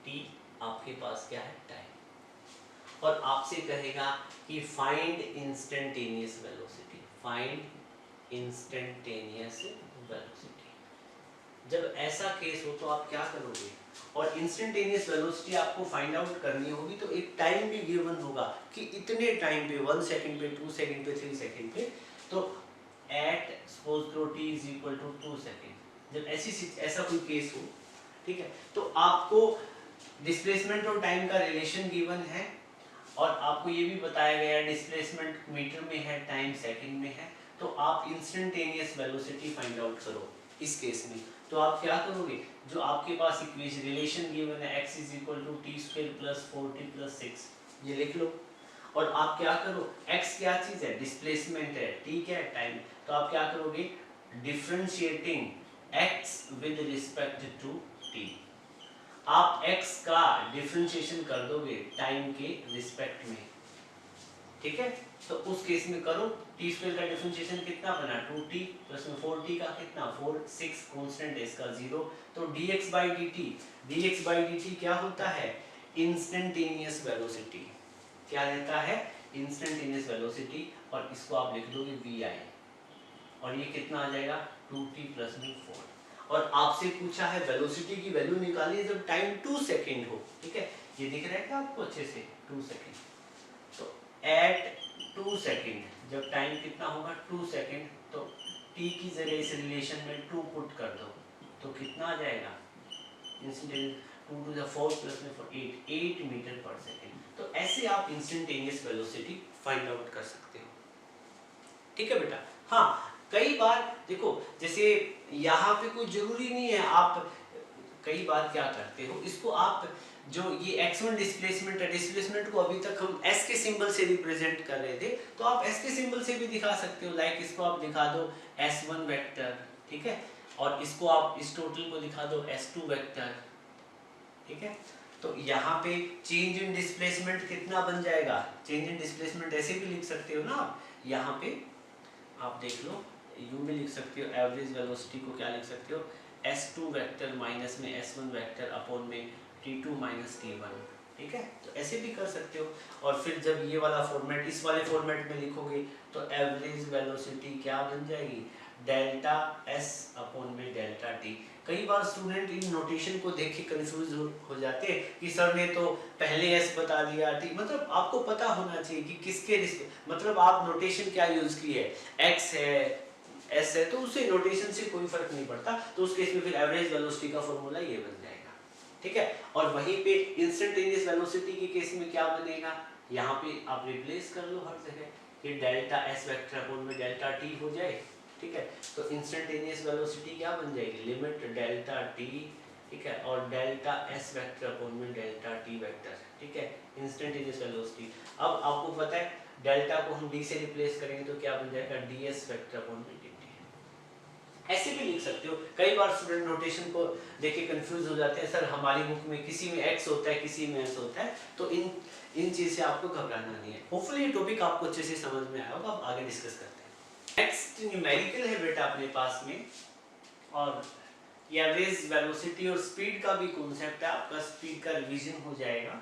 t आपके पास क्या है, टाइम। और आपसे कहेगा कि find instantaneous velocity, find instantaneous velocity. जब ऐसा केस हो तो आप क्या करोगे, और इंस्टेंटेनियस वेलोसिटी आपको फाइंड आउट करनी होगी तो एक टाइम भी गिवन होगा कि इतने टाइम पे, 1 सेकंड पे, 2 सेकंड पे, 3 सेकंड पे, तो एट सपोज करो t is equal to 2 second. जब ऐसा कोई केस हो, ठीक है, तो आपको डिस्प्लेसमेंट और टाइम का रिलेशन गिवन है और आपको ये भी बताया गया है डिस्प्लेसमेंट मीटर में है, टाइम सेकंड में है, तो आप इंस्टेंटेनियस वेलोसिटी फाइंड आउट करो इस केस में। तो आप क्या करोगे, जो आपके पास इक्वेशन रिलेशन गिवन है x is equal to t square plus 4t plus 6, ये लिख लो। और आप क्या करो, x क्या चीज है, डिस्प्लेसमेंट है, t क्या है, टाइम। तो आप क्या करोगे, differentiating x with respect to t, आप x का डिफरेंशिएशन कर दोगे टाइम के रिस्पेक्ट में, ठीक है। तो उस केस में करो, t स्क्वायर का डिफरेंशिएशन कितना बना, 2t प्लस में 4t का कितना 4, 6 कांस्टेंट है इसका 0, तो dx by dt क्या होता है, इंस्टेंटेनियस वेलोसिटी। क्या रहता है, इंस्टेंटेनियस वेलोसिटी, और इसको आप लिख दोगे vi, और ये कितना आ जाएगा 2t प्लस में 4। और आपसे पूछा है वेलोसिटी की वैल्यू निकालिए जब टाइम 2 सेकंड हो, ठीक है। ये दिख रहा है क्या आपको अच्छे से, 2 सेकंड, तो एट 2 सेकेंड, जब टाइम कितना होगा 2 सेकेंड, तो t की जगह इस रिलेशन में 2 पुट कर दो, तो कितना आ जाएगा इंस्टेंटेनियस 2 to the 4 plus में 8 मीटर पर सेकेंड। तो ऐसे आप इंस्टेंटेनियस वेलोसिटी फाइंड आउट कर सकते हो। ठीक है बेटा। हाँ, कई बार देखो, जैसे यहाँ पे कोई जरूरी नहीं है, आप कई बार क्या करते हो, इसको आप जो ये x1 डिस्प्लेसमेंट है, डिस्प्लेसमेंट को अभी तक हम s के सिंबल से रिप्रेजेंट कर रहे थे, तो आप s के सिंबल से भी दिखा सकते हो। लाइक इसको आप दिखा दो s1 वेक्टर, ठीक है, और इसको आप इस टोटल को दिखा दो s2 वेक्टर, ठीक है। तो यहाँ पे चेंज इन डिस्प्लेसमेंट कितना बन जाएगा, चेंज इन डिस्प्लेसमेंट ऐसे भी लिख सकते हो ना आप, यहाँ पे आप देख लो, यूं भी लिख सकते हो, एवरेज वेलोसिटी को क्या लिख सकते हो, s2 वेक्टर माइनस में s1 वेक्टर अपॉन में t2 माइनस t1, ठीक है। तो ऐसे भी कर सकते हो। और फिर जब ये वाला फॉर्मेट, इस वाले फॉर्मेट में लिखोगे तो एवरेज वेलोसिटी क्या बन जाएगी, डेल्टा s अपॉन में डेल्टा t। कई बार स्टूडेंट इन नोटेशन को देख के कंफ्यूज हो जाते हैं कि सर ने तो पहले s बता दिया t, मतलब आपको पता होना चाहिए कि किसके मतलब आप नोटेशन क्या यूज की है, x है s है, तो उसे नोटेशन से कोई फर्क नहीं पड़ता। तो उस केस में फिर एवरेज वेलोसिटी का फॉर्मूला ये बन जाएगा, ठीक है। और वहीं पे इंस्टेंटेनियस वेलोसिटी के केस में क्या बनेगा, यहाँ पे आप रिप्लेस कर लो हर जगह कि डेल्टा s वेक्टर अपॉन में डेल्टा t हो जाए, ठीक है। तो इंस्टेंटेनियस वेलोसिटी क्या बन जाएगी, लिमिट डेल्टा t, ठीक है, और डेल्टा s वेक्टर अपॉन में डेल्टा t वेक्टर, ठीक है, इंस्टेंटेनियस वेलोसिटी। अब आपको पता है डेल्टा को हम d से रिप्लेस करेंगे तो क्या बन जाएगा, ds वेक्टर अपॉन में dt। ऐसे भी लिख सकते हो। कई बार स्टूडेंट नोटेशन को देख के कंफ्यूज हो जाते हैं, सर हमारी बुक में किसी में x होता है किसी में s होता है, तो इन चीज से आपको घबराना नहीं है। होपफुली ये टॉपिक आपको अच्छे से समझ में आया होगा। अब आगे डिस्कस करते हैं। नेक्स्ट न्यूमेरिकल है बेटा अपने पास में, और ये एवरेज वेलोसिटी और स्पीड का भी कॉन्सेप्ट है, आपका स्पीड का रिवीजन हो जाएगा।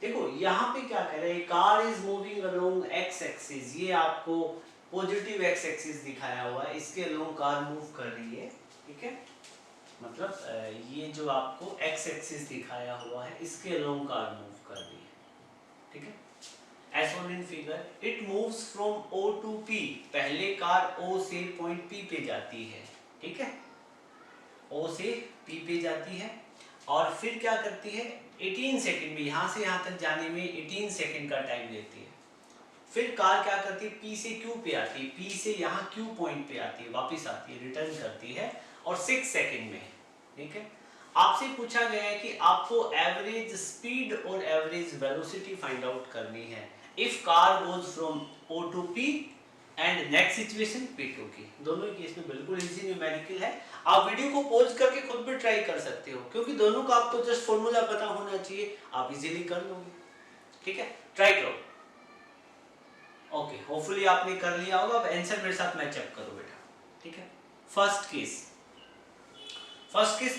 देखो यहाँ पे क्या कह रहे हैं, car is moving along x axis, ये आपको पॉजिटिव x एक्सिस दिखाया हुआ है, इसके अलोंग कार मूव कर रही है, ठीक है। मतलब ये जो आपको x एक्सिस दिखाया हुआ है इसके अलोंग कार मूव कर रही है, ठीक है। As shown in figure, it moves from O to P, पहले कार O से पॉइंट P पे जाती है, ठीक है, O से P पे जाती है, और फिर क्या करती है 18 सेकंड में, यहाँ से यहाँ तक जाने में 18 सेकंड का टाइम लेती है। फिर कार क्या करती है, P से Q पे आती है, P से यहाँ Q पॉइंट पे आती है, वापस आती है, रिटर्न करती है, और 6 सेकंड में, ठीक है। आपसे पूछा गया है कि आपको एवरेज स्पीड और एवरेज वेलोसिटी फाइंड आउट करनी है if car goes from O to P and next situation P to Q। दोनों ही केस में बिल्कुल इजी न्यूमेरिकल है। आप वीडियो को पॉज करके खुद भी ट्राई कर सकते हो, क्योंकि दोनों का आपको जस्ट फॉर्मूला पता होना चाहिए, आप इजीली कर लोगे, ठीक है। ट्राई करो। ओके, होपफुली आपने कर लिया होगा। अब आंसर मेरे साथ मैचअप करो बेटा, ठीक है। फर्स्ट केस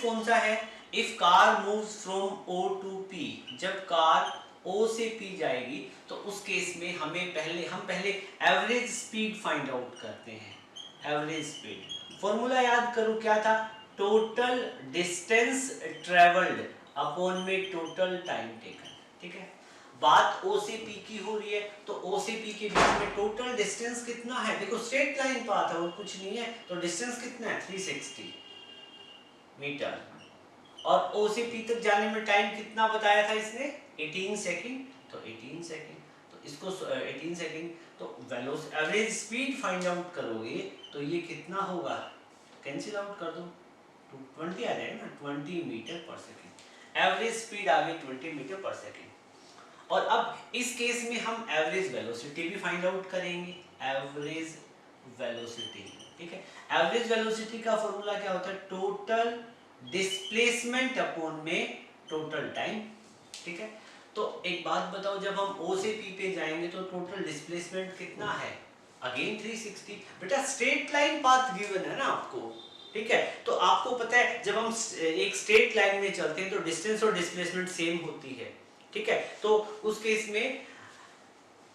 कौन सा है, if car moves from O to P, जब कार O से P जाएगी तो उस केस में हम पहले एवरेज स्पीड फाइंड आउट करते हैं। एवरेज स्पीड फॉर्मूला याद करो क्या था, टोटल डिस्टेंस ट्रेवल्ड अपॉन में टोटल टाइम टेकन, ठीक है। बात O से P की हो रही है, तो O से P के बीच में टोटल डिस्टेंस कितना है, देखो स्ट्रेट लाइन पाथ है और कुछ नहीं है, तो डिस्टेंस कितना है 360 मीटर, और O से P तक जाने में टाइम कितना बताया था इसने 18 सेकंड, तो 18 सेकंड, तो इसको 18 सेकंड, तो velocity average speed find out करोगे तो ये कितना होगा, कैंसिल आउट कर दो, 20 आ जाएगा ना, 20 मीटर पर सेकंड, एवरेज स्पीड आ गई 20 मीटर पर सेकंड। और अब इस केस में हम एवरेज वेलोसिटी भी फाइंड आउट करेंगे, एवरेज वेलोसिटी, ठीक है। एवरेज वेलोसिटी का फॉर्मूला क्या होता है, टोटल डिस्प्लेसमेंट अपॉन में टोटल टाइम, ठीक है। तो एक बात बताओ, जब हम O से P पे जाएंगे तो टोटल डिस्प्लेसमेंट कितना है, अगेन 360। बेटा स्ट्रेट लाइन पाथ गिवन है ना आपको, ठीक है। तो आपको पता है जब हम एक स्ट्रेट लाइन में चलते हैं तो डिस्टेंस और डिस्प्लेसमेंट सेम होती है, ठीक है। तो उस केस में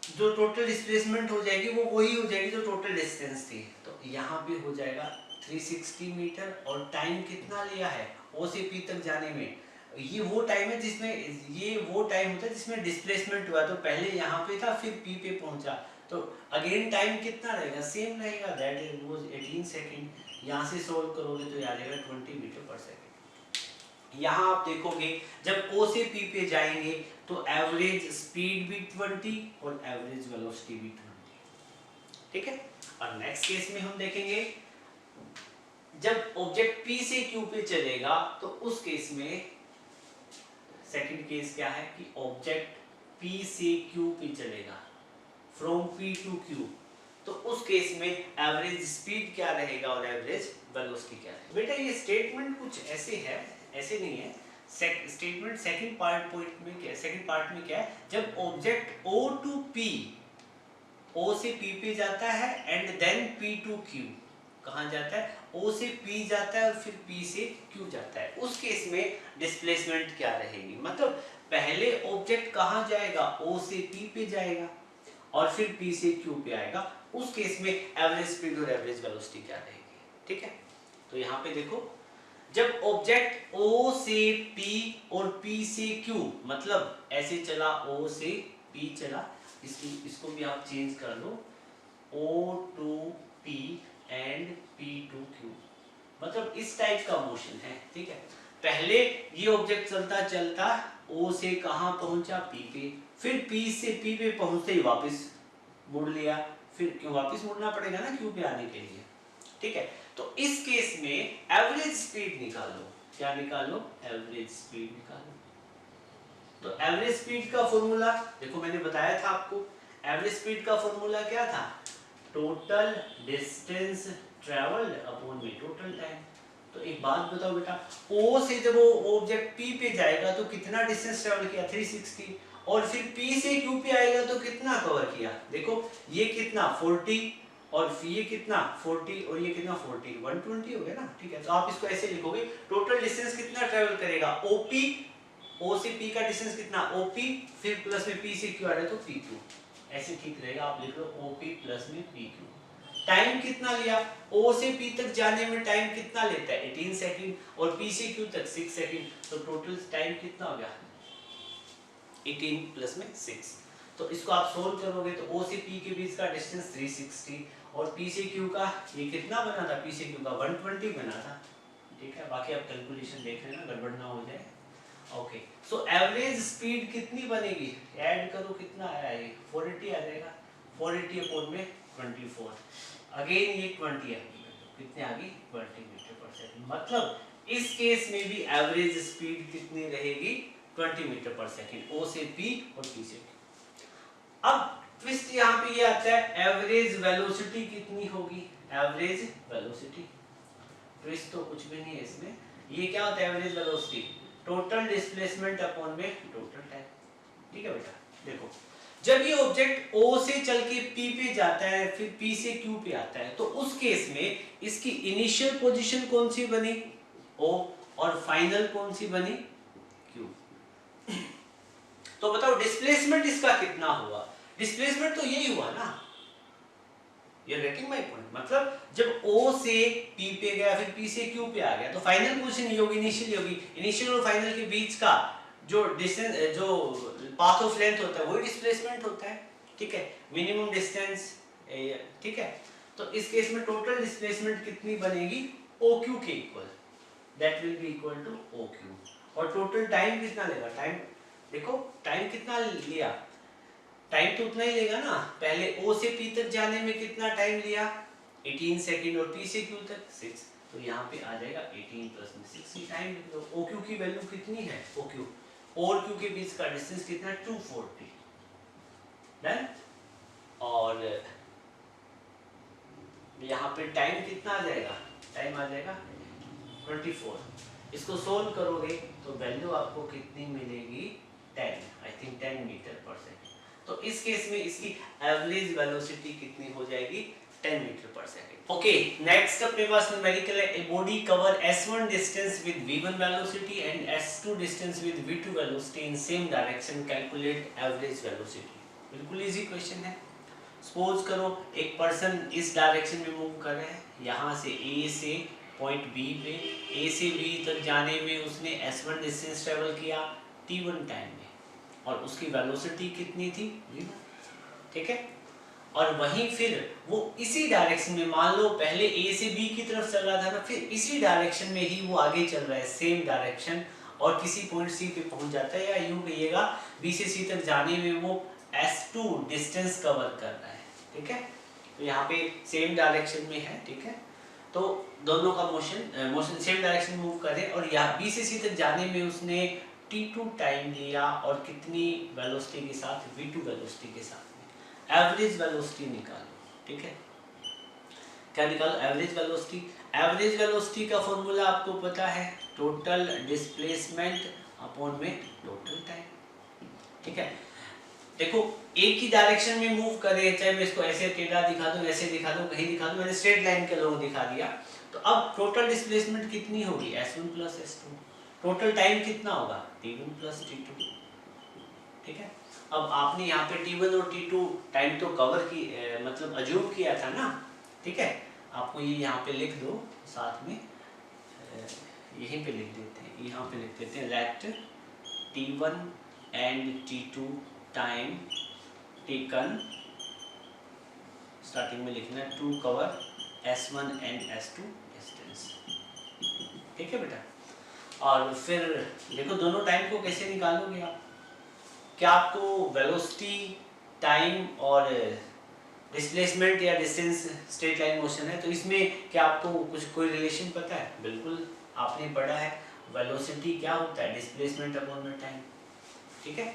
जो टोटल डिस्प्लेसमेंट हो जाएगी वो वही हो जाएगी जो टोटल डिस्टेंस थी, तो यहाँ पे हो जाएगा 360 मीटर, और टाइम कितना लिया है O से P तक जाने में ये वो टाइम है जिसमें ये वो टाइम होता है जिसमें डिस्प्लेसमेंट हुआ, तो पहले यहाँ पे था फिर पी पे पहुंचा, तो अगेन टाइम कितना रहेगा, सेम रहेगा, दैट इज वाज 18 सेकंड। यहाँ से सोल्व करोगे तो आ जाएगा 20 मीटर पर सेकंड। यहाँ आप देखोगे जब ओ से पी पे जाएंगे तो एवरेज स्पीड भी 20 और एवरेज वेलोसिटी भी 20, ठीक है। और नेक्स्ट केस में हम देखेंगे जब ऑब्जेक्ट पी से क्यू पे चलेगा तो उस केस में सेकंड केस क्या है कि ऑब्जेक्ट P से Q पे चलेगा, फ्रॉम P टू Q, तो उस केस में एवरेज स्पीड क्या रहेगा और एवरेज वेलोसिटी क्या रहेगा। बेटा ये स्टेटमेंट कुछ ऐसे है, ऐसे नहीं है। स्टेटमेंट सेकंड पार्ट में क्या है, सेकंड पार्ट में क्या है, जब object O to P, O से P पे जाता है and then P to Q, कहाँ जाता है, O से P जाता है और फिर P से Q जाता है, उस केस में डिस्प्लेसमेंट क्या रहेगी, मतलब पहले ऑब्जेक्ट कहाँ जाएगा, O से P पे जाएगा और फिर P से Q पे आएगा, उस केस में एवरेज स्पीड और एवरेज वेलोसिटी क्या रहेगी, ठीक है। तो यहाँ पे देखो जब ऑब्जेक्ट O से P और P से Q, मतलब ऐसे चला O से P चला, इसको भी आप चेंज कर लो, O to P and P to Q, मतलब इस टाइप का मोशन है, ठीक है। पहले ये ऑब्जेक्ट चलता चलता O से कहाँ पहुंचा, P पे, फिर P से P पे पहुंचते ही वापस मुड़ लिया, फिर क्यों वापस मुड़ना पड़ेगा ना Q पे आने के लिए, ठीक है। तो इस केस में एवरेज स्पीड निकालो, क्या निकालो, एवरेज स्पीड निकालो। तो एवरेज स्पीड का फॉर्मूला देखो, मैंने बताया था आपको, एवरेज स्पीड का फॉर्मूला क्या था, टोटल डिस्टेंस ट्रेवल्ड अपॉन में टोटल टाइम। तो एक बात बताओ बेटा, O से जब वो ऑब्जेक्ट P पे जाएगा तो कितना डिस्टेंस ट्रेवल किया, 360, और फिर P से Q पे आएगा तो कितना कवर किया, देखो ये कितना 40 और ये कितना 40 और ये कितना 40, 120 हो गया ना, ठीक है। तो आप इसको ऐसे लिखोगे, टोटल डिस्टेंस कितना ट्रेवल करेगा, OP, O से P का डिस्टेंस कितना OP, फिर प्लस में P से Q आ रहा है तो PQ, ऐसे ठीक रहेगा, आप लिख लो OP प्लस में PQ। टाइम कितना लिया, O से P तक जाने में टाइम कितना लेता है, 18 सेकंड, और P से Q तक 6 सेकंड, तो टोटल टाइम कितना हो गया, 18 प्लस में 6। तो इसको आप सोल्व करोगे तो O से P के बीच का डिस्टेंस 360 और P से Q का ये कितना बना था, P से Q का 120 बना था, ठीक है। बाकी आप कैलकुलेशन देख लेना, गड़बड़ ना हो जाए। ओके, सो एवरेज स्पीड कितनी बनेगी, ऐड करो कितना आया, ये 480 आ जाएगा, 480 अपॉन में 24, अगेन ये 20 है, कितने आ गई 20 मीटर पर सेकंड, मतलब इस केस में भी एवरेज स्पीड कितनी रहेगी, 20 मीटर पर सेकंड, O से P और P से Q। अब ट्विस्ट यहाँ पे ये आता है, एवरेज वेलोसिटी कितनी होगी, एवरेज वेलोसिटी, ट्विस्ट तो कुछ भी नहीं है इसमें, ये क्या होता है average velocity, total displacement upon में टोटल टाइम, ठीक है बेटा। देखो जब ये ऑब्जेक्ट O से चल के P पे जाता है फिर P से Q पे आता है, तो उस केस में इसकी इनिशियल पोजीशन कौन सी बनी, O, और फाइनल कौन सी बनी, Q। तो बताओ डिस्प्लेसमेंट इसका कितना हुआ, डिस्प्लेसमेंट तो यही हुआ ना, ये गेटिंग माय पॉइंट, मतलब जब O से P पे गया फिर P से Q पे आ गया तो फाइनल पोजीशन ये होगी, इनिशियल होगी, इनिशियल और फाइनल के बीच का जो डिस्टेंस, जो पाथ ऑफ लेंथ होता है वही डिस्प्लेसमेंट होता है, ठीक है, मिनिमम डिस्टेंस, ठीक है। तो इस केस में टोटल डिस्प्लेसमेंट कितनी बनेगी, OQ के equal, that will be equal to OQ, और टोटल टाइम कितना लेगा, टाइम देखो टाइम कितना लिया, टाइम तो उतना ही लेगा ना, पहले O से P तक जाने में कितना टाइम लिया 18 सेकंड और P से Q तक 6, तो यहाँ पे आ जाएगा 18 प्लस में 6 की टाइम लिख दो। OQ की वैल्यू कितनी है, OQ और Q के बीच का डिस्टेंस कितना 240, डन। और यहाँ पे टाइम कितना आ जाएगा, टाइम आ जाएगा 24, इसको सोल्व करोगे तो वैल्यू आपको कितनी मिलेगी 10, आई थिंक 10 मीटर पर सेकंड। तो इस केस में इसकी एवरेज वेलोसिटी कितनी हो जाएगी 10 मीटर पर सेकंड। ओके, नेक्स्ट अपने पास न्यूमेरिकल है, a body cover s1 distance with v1 velocity and s2 distance with v2 velocity in same direction, calculate average velocity. बिल्कुल इजी क्वेश्चन है। सपोज करो एक पर्सन इस डायरेक्शन में मूव कर रहा है, यहाँ से A से पॉइंट बी पे ए से बी तक जाने में उसने s1 डिस्टेंस ट्रेवल किया t1 टाइम में, और उसकी वेलोसिटी कितनी थी v1, ठीक है। और वहीं फिर वो इसी डायरेक्शन में, मान लो पहले ए से बी की तरफ चल रहा था ना, फिर इसी डायरेक्शन में ही वो आगे चल रहा है, सेम डायरेक्शन, और किसी पॉइंट सी पे पहुंच जाता है, या यूं कहिएगा बी से सी तक जाने में वो s2 डिस्टेंस कवर कर रहा है, ठीक है। तो यहाँ पे सेम डायरेक्शन में है, ठीक है। तो दोनों का मोशन सेम डायरेक्शन में मूव करे, और यहाँ बी से सी तक जाने में उसने t2 टाइम लिया, और कितनी वेलोसिटी के साथ, v2 वेलोसिटी के साथ में। एवरेज वेलोसिटी निकालो, ठीक है। क्या निकालो? Average velocity. एवरेज वेलोसिटी का फॉर्मूला आपको पता है, टोटल डिस्प्लेसमेंट अपॉन में टोटल टाइम, ठीक है। देखो एक ही डायरेक्शन में मूव कर रहे हैं, चाहे मैं इसको ऐसे टेढ़ा दिखा दूं, ऐसे दिखा दूं, कहीं दिखा दूं, मैंने स्ट्रेट लाइन के लोग दिखा दिया। तो अब टोटल डिस्प्लेसमेंट कितनी होगी? s1 plus s2। Total time कितना होगा? t1 प्लस t2, ठीक है। अब आपने यहाँ पे t1 और t2 टाइम तो कवर की मतलब अज्यूम किया था ना, ठीक है। आपको ये यहाँ पे लिख दो साथ में, यहीं पे लिख देते हैं, यहाँ पे लिख देते हैं, let t1 and t2 time taken, starting में लिखना है to cover s1 and s2 distance, ठीक है बेटा। और फिर देखो दोनों टाइम को कैसे निकालोगे आप? क्या आपको वेलोसिटी, टाइम और डिस्प्लेसमेंट या डिस्टेंस स्ट्रेट लाइन मोशन है, तो इसमें क्या आपको कुछ कोई रिलेशन पता है? बिल्कुल आपने पढ़ा है, वेलोसिटी क्या होता है? डिस्प्लेसमेंट अपॉन में टाइम, ठीक है।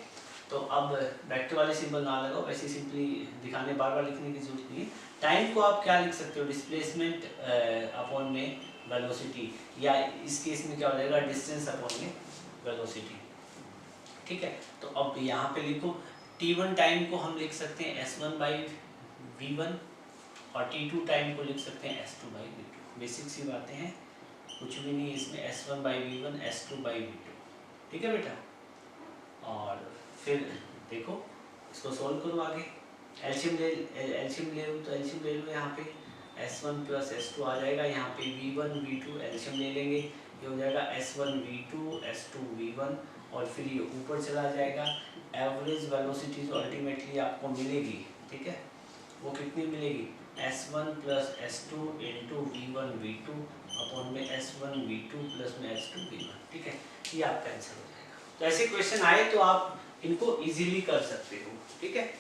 तो अब वेक्टर वाले सिंबल ना लगाओ, वैसे सिंपली दिखाने, बार बार लिखने की जरूरत नहीं है। टाइम को आप क्या लिख सकते हो? डिस्प्लेसमेंट अपॉन में वेलोसिटी, या इस केस में क्या हो जाएगा? डिस्टेंस अपॉन में वेलोसिटी, ठीक है। तो अब यहाँ पे लिखो t1 टाइम को हम लिख सकते हैं s1 बाई v1, और t2 टाइम को लिख सकते हैं s2 बाई v2। बेसिक सी बातें हैं, कुछ भी नहीं इसमें, s1 by v1, s2 by v2, ठीक है बेटा। और फिर देखो इसको सोल्व करो आगे, एलसीएम ले लो, तो एलसीएम ले लो, यहाँ पे s1 प्लस s2 आ जाएगा, यहाँ पे v1 v2 एलसीएम ले लेंगे, ये हो जाएगा s1 v2 s2 v1, और फिर ये ऊपर चला जाएगा। एवरेज वेलोसिटी जो अल्टीमेटली आपको मिलेगी, ठीक है, वो कितनी मिलेगी? s1 plus s2 into v1 v2 upon में s1 v2 प्लस में s2 v1, ठीक है। ये आपका आंसर हो जाएगा। तो ऐसे क्वेश्चन आए तो आप इनको इजीली कर सकते हो, ठीक है।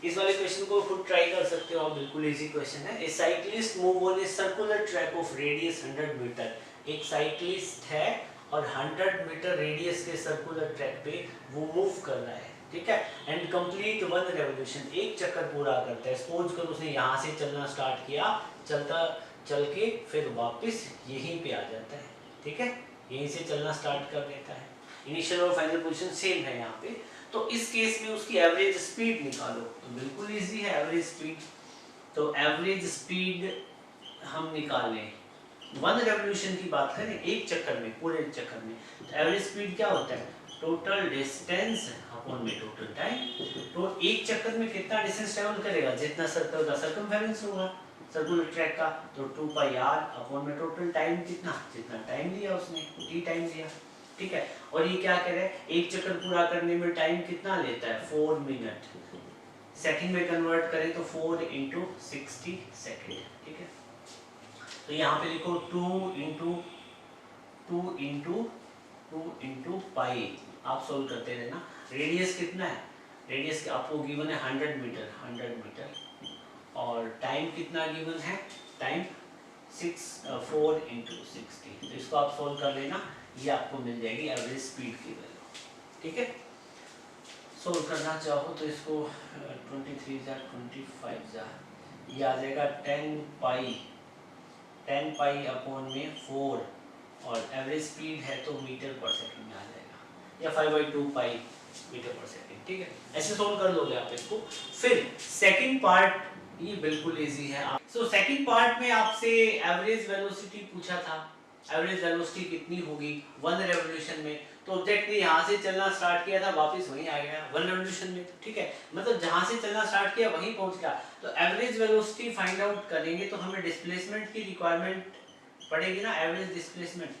इस वाले क्वेश्चन को खुद ट्राई कर सकते हो आप, बिल्कुल इजी क्वेश्चन है। A cyclist move on a circular track of radius 100 metre. एक साइक्लिस्ट है और 100 मीटर रेडियस के सर्कुलर ट्रैक पे वो मूव कर रहा है, ठीक है। एंड कंप्लीट वन रेवोल्यूशन, एक चक्कर पूरा करता है। सपोज करो उसने यहाँ से चलना स्टार्ट किया, चल के फिर वापस यहीं पे आ जाता है, ठीक है, यहीं से चलना स्टार्ट कर देता है। इनिशियल और फाइनल पोजीशन सेम है यहाँ पे। तो इस केस में उसकी एवरेज स्पीड निकालो, तो बिल्कुल इजी है एवरेज स्पीड। तो एवरेज स्पीड हम निकालें, वन रेवोल्यूशन की बात करें, एक चक्कर में, पूरे चक्कर में, तो एवरेज स्पीड क्या होता है? टोटल डिस्टेंस अपॉन में टोटल टाइम। तो एक चक्कर में कितना डिस्टेंस ट्रेवल करेगा? जितना सर्कल का सर्कमफेरेंस होगा सर्कुलर ट्रैक का, तो 2πr अपॉन में टोटल टाइम कितना? जितना टाइम लिया उसने, t टाइम लिया, ठीक है। और ये क्या कह रहा है? एक चक्कर पूरा करने में टाइम कितना लेता है? 4 मिनट। सेकंड में कन्वर्ट करें तो 4 × 60 सेकंड, ठीक है। तो यहाँ पे लिखो 2 × पाई, आप सोल्व करते रहना। रेडियस कितना है? रेडियस आपको गिवन है 100 मीटर, 100 मीटर, और टाइम कितना गिवन है? टाइम 4 × 60। तो इसको आप सोल्व कर लेना, ये आपको मिल जाएगी एवरेज स्पीड की वैल्यू, ठीक है। सोल्व करना चाहो तो इसको 23 × 25 ये आ जाएगा 10 पाई अपॉन में 4, और एवरेज स्पीड है तो मीटर पर सेकंड में आ जाएगा, या 5/2 पाई मीटर पर सेकंड, ठीक है। ऐसे सोल्व कर लोगे आप इसको। फिर सेकंड पार्ट, ये बिल्कुल इजी है। सो सेकंड पार्ट में आपसे एवरेज वेलोसिटी पूछा था, एवरेज वेलोसिटी कितनी होगी वन रेवोल्यूशन में। तो ऑब्जेक्ट ने यहाँ से चलना स्टार्ट किया था, वापस वहीं आ गया वन रेवोल्यूशन में, ठीक है, मतलब जहाँ से चलना स्टार्ट किया वहीं पहुँच गया। तो एवरेज वेलोसिटी फाइंड आउट करेंगे तो हमें डिस्प्लेसमेंट की रिक्वायरमेंट पड़ेगी ना, average displacement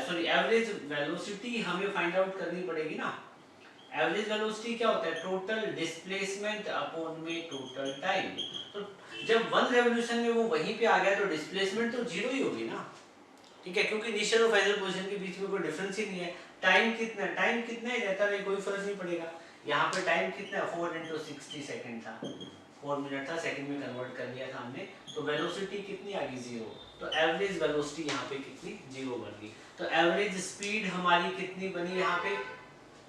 sorry average velocity हमें फाइंड आउट करनी पड़ेगी ना। एवरेज वेलोसिटी क्या होता है, टोटल डिस्प्लेसमेंट अपॉन में टोटल टाइम। तो जब वन रेवोल्यूशन में वो वहीं पे आ गया तो डिस्प्लेसमेंट तो जीरो ही होगी ना, ठीक है, क्योंकि इनिशियल और फाइनल पोजीशन के बीच में कोई डिफरेंस ही नहीं है। टाइम कितना ही रहता है, कोई फर्क नहीं पड़ेगा। यहाँ पे टाइम कितना 4 × 60 सेकंड था, 4 मिनट था, सेकंड में कन्वर्ट कर लिया था हमने, तो वेलोसिटी कितनी आ गई, जीरो। तो एवरेज वेलोसिटी यहाँ पे कितनी, जीरो बन गई। तो एवरेज स्पीड हमारी कितनी बनी यहाँ पे,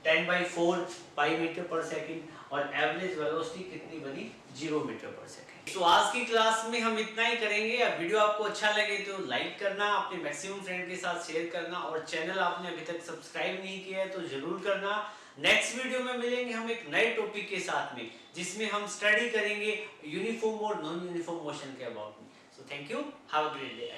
10/4 पाई मीटर पर सेकंड, और एवरेज वेलोसिटी कितनी बनी, 0 मीटर पर सेकंड। तो आज की क्लास में हम इतना ही करेंगे। अब वीडियो आपको अच्छा लगे तो लाइक करना, अपने मैक्सिमम फ्रेंड के साथ शेयर करना, और चैनल आपने अभी तक सब्सक्राइब नहीं किया है तो जरूर करना। नेक्स्ट वीडियो में मिलेंगे हम एक नए टॉपिक के साथ में, जिसमें हम स्टडी करेंगे यूनिफॉर्म और नॉन यूनिफॉर्म मोशन के अबाउट में। So thank you, have a great day.